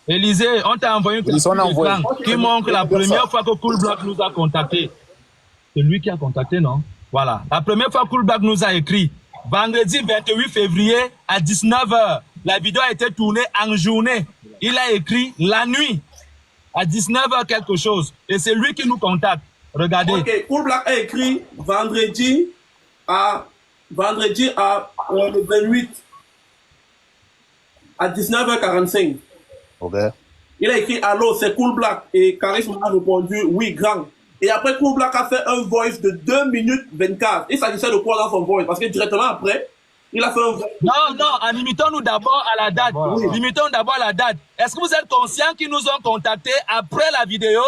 Élisée, on t'a envoyé une capture d'écran qui montre la première fois que Cool Black nous a contacté. C'est lui qui a contacté, non? Voilà. La première fois, Cool Black nous a écrit. Vendredi 28 février à 19h. La vidéo a été tournée en journée. Il a écrit la nuit à 19h quelque chose. Et c'est lui qui nous contacte. Regardez. Ok, Cool Black a écrit vendredi à le 28 à 19h45. Ok. Il a écrit allô, c'est Cool Black. Et Charisme a répondu oui, grand. Et après, Cool Black a fait un voice de 2 minutes 24. Il s'agissait de quoi dans son voice? Parce que directement après, il a fait un voice. Non, limitons-nous d'abord à la date. Oui. Limitons d'abord à la date. Est-ce que vous êtes conscients qu'ils nous ont contactés après la vidéo?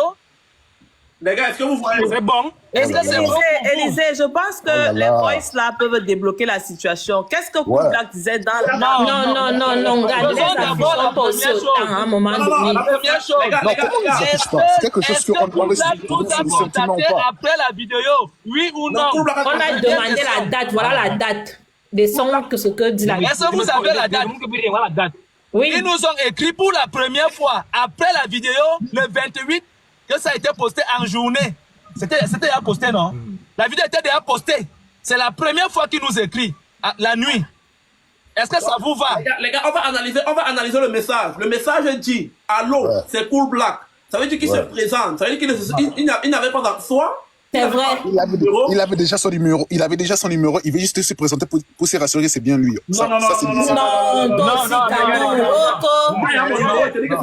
Les gars, est-ce que vous voyez? C'est bon. Est-ce que c'est bon? Élisée, je pense que les voices là peuvent débloquer la situation. Qu'est-ce que Cool Black disait dans la... Non, regardez ça, d'abord la première chose. À un moment donné. La première chose. Les gars, C'est quelque chose que Cool Black nous a contacté après la vidéo? Oui ou non? On a demandé la date, voilà la date. Des sons que ce que dit la vidéo. Est-ce que vous avez la date? Oui. Ils nous ont écrit pour la première fois, après la vidéo, le 28, que ça a été posté en journée. C'était déjà posté, non? La vidéo était déjà postée. C'est la première fois qu'ils nous écrit, la nuit. Est-ce que ça vous va? Les gars, on va analyser le message. Le message dit, allô, c'est Cool Black. Ça veut dire qu'il se présente. Ça veut dire qu'il n'avait pas d'emploi. C'est vrai. Il avait déjà son numéro. Il veut juste se présenter pour se rassurer que c'est bien lui. Non,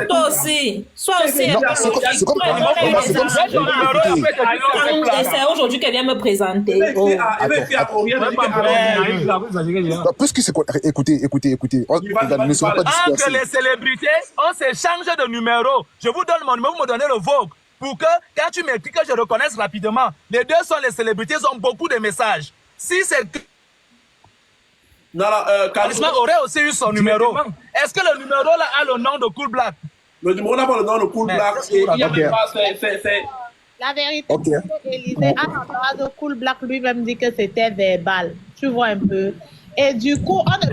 toi aussi. Soit aussi. C'est comme c'est aujourd'hui qu'elle vient me présenter. Puisque c'est quoi? Écoutez. Ne soyez pas dispersés. Entre les célébrités, on s'échange de numéros. Je vous donne mon numéro, vous me donnez le vôtre. Pour que, quand tu m'écris, que je reconnaisse rapidement. Les deux sont les célébrités, ils ont beaucoup de messages. Si c'est... Charisme aurait aussi eu son numéro. Est-ce que le numéro là a le nom de Cool Black? Le numéro n'a pas le nom de Cool Black. La vérité, c'est que Élisée, à l'endroit de Cool Black lui-même dit que c'était verbal. Tu vois un peu. Et du coup, on ne...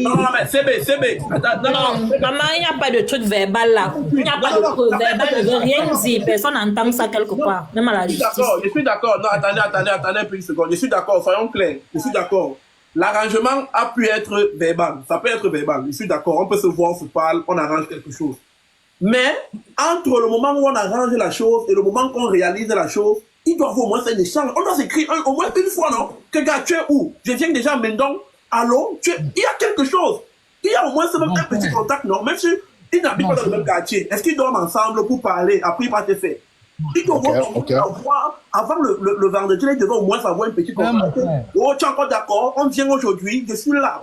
Non, mais c'est B. Non, maman, il n'y a pas de truc verbal là. Il n'y a pas de preuve verbal, ne veut rien dire. Personne n'entend ça quelque part, même à la justice. Je suis d'accord. Non, attendez un peu une seconde. Je suis d'accord, soyons clairs. Je suis d'accord. L'arrangement a pu être verbal. Ça peut être verbal. Je suis d'accord. On peut se voir, on se parle, on arrange quelque chose. Mais, entre le moment où on arrange la chose et le moment qu'on réalise la chose, il doit avoir au moins un échange. On doit s'écrire au moins une fois, non? Que gars, tu es où? Je viens déjà à Mendon. Allô? Il y a quelque chose. Il y a au moins un petit contact, non? Même si ils n'habitent pas dans le même quartier. Est-ce qu'ils dorment ensemble pour parler? Après, il va te faire. Ils doivent avoir, avant le vendredi, ils devaient au moins avoir un petit contact. Oh, tu es encore d'accord? On vient aujourd'hui, je suis là.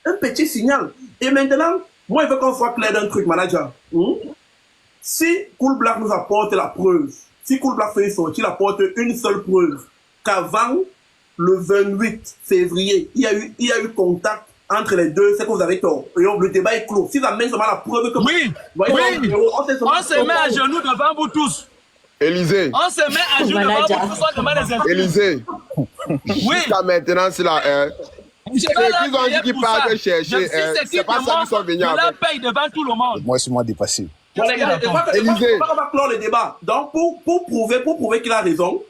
Un petit signal. Et maintenant, moi, il veut qu'on soit clair d'un truc, manager. Si Cool Black nous apporte la preuve, si Cool Black fait sortir, il apporte une seule preuve, qu'avant le 28 février, il y a eu contact entre les deux, c'est que vous avez tort. Et le débat est clos. S'ils amènent seulement la preuve que... Oui, on se met à genoux devant vous tous. Élisée. On se met à genoux devant vous tous, on demande les inscrits. Élisée. Oui. Jusqu'à maintenant, c'est la... Ils ont dit qu'ils partent chercher. C'est pas ça qu'ils sont venus avec. Je la paye devant tout le monde. Moi, c'est moi dépassé. Bon, les gars, on va clore le débat. Donc, pour prouver qu'il a raison,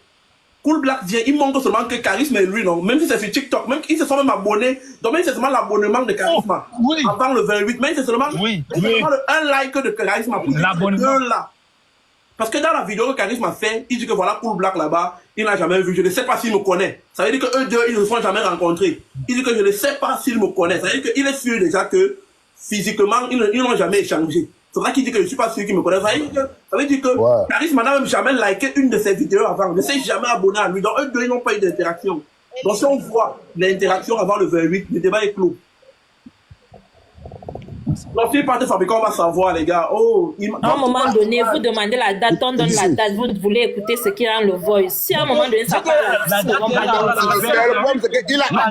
Cool Black vient, il montre seulement que Charisme est lui, non? Même si c'est sur TikTok, même ils se sont même abonnés. Donc, même si c'est seulement l'abonnement de Charisme avant le 28, même si c'est seulement un like de Charisme pour les deux là. Parce que dans la vidéo que Charisme a fait, il dit que voilà, Cool Black là-bas, il n'a jamais vu. Je ne sais pas s'il me connaît. Ça veut dire que eux deux, ils ne se sont jamais rencontrés. Il dit que je ne sais pas s'il me connaît. Ça veut dire qu'il est sûr déjà que physiquement, ils n'ont jamais échangé. C'est vrai qu'il dit que je ne suis pas sûr qu'il me connaît. Ça veut dire que Charisme n'a même jamais liké une de ses vidéos avant. Ne s'est jamais abonné à lui. Donc eux deux, ils n'ont pas eu d'interaction. Donc si on voit l'interaction avant le 28, le débat est clos. Donc, si part de fabricant, on va savoir, les gars. À un moment donné, vous demandez la date, on donne la date, vous voulez écouter ce qu'il y a dans le voice. Si à un moment donné, ça parle, Le problème, c'est qu'il a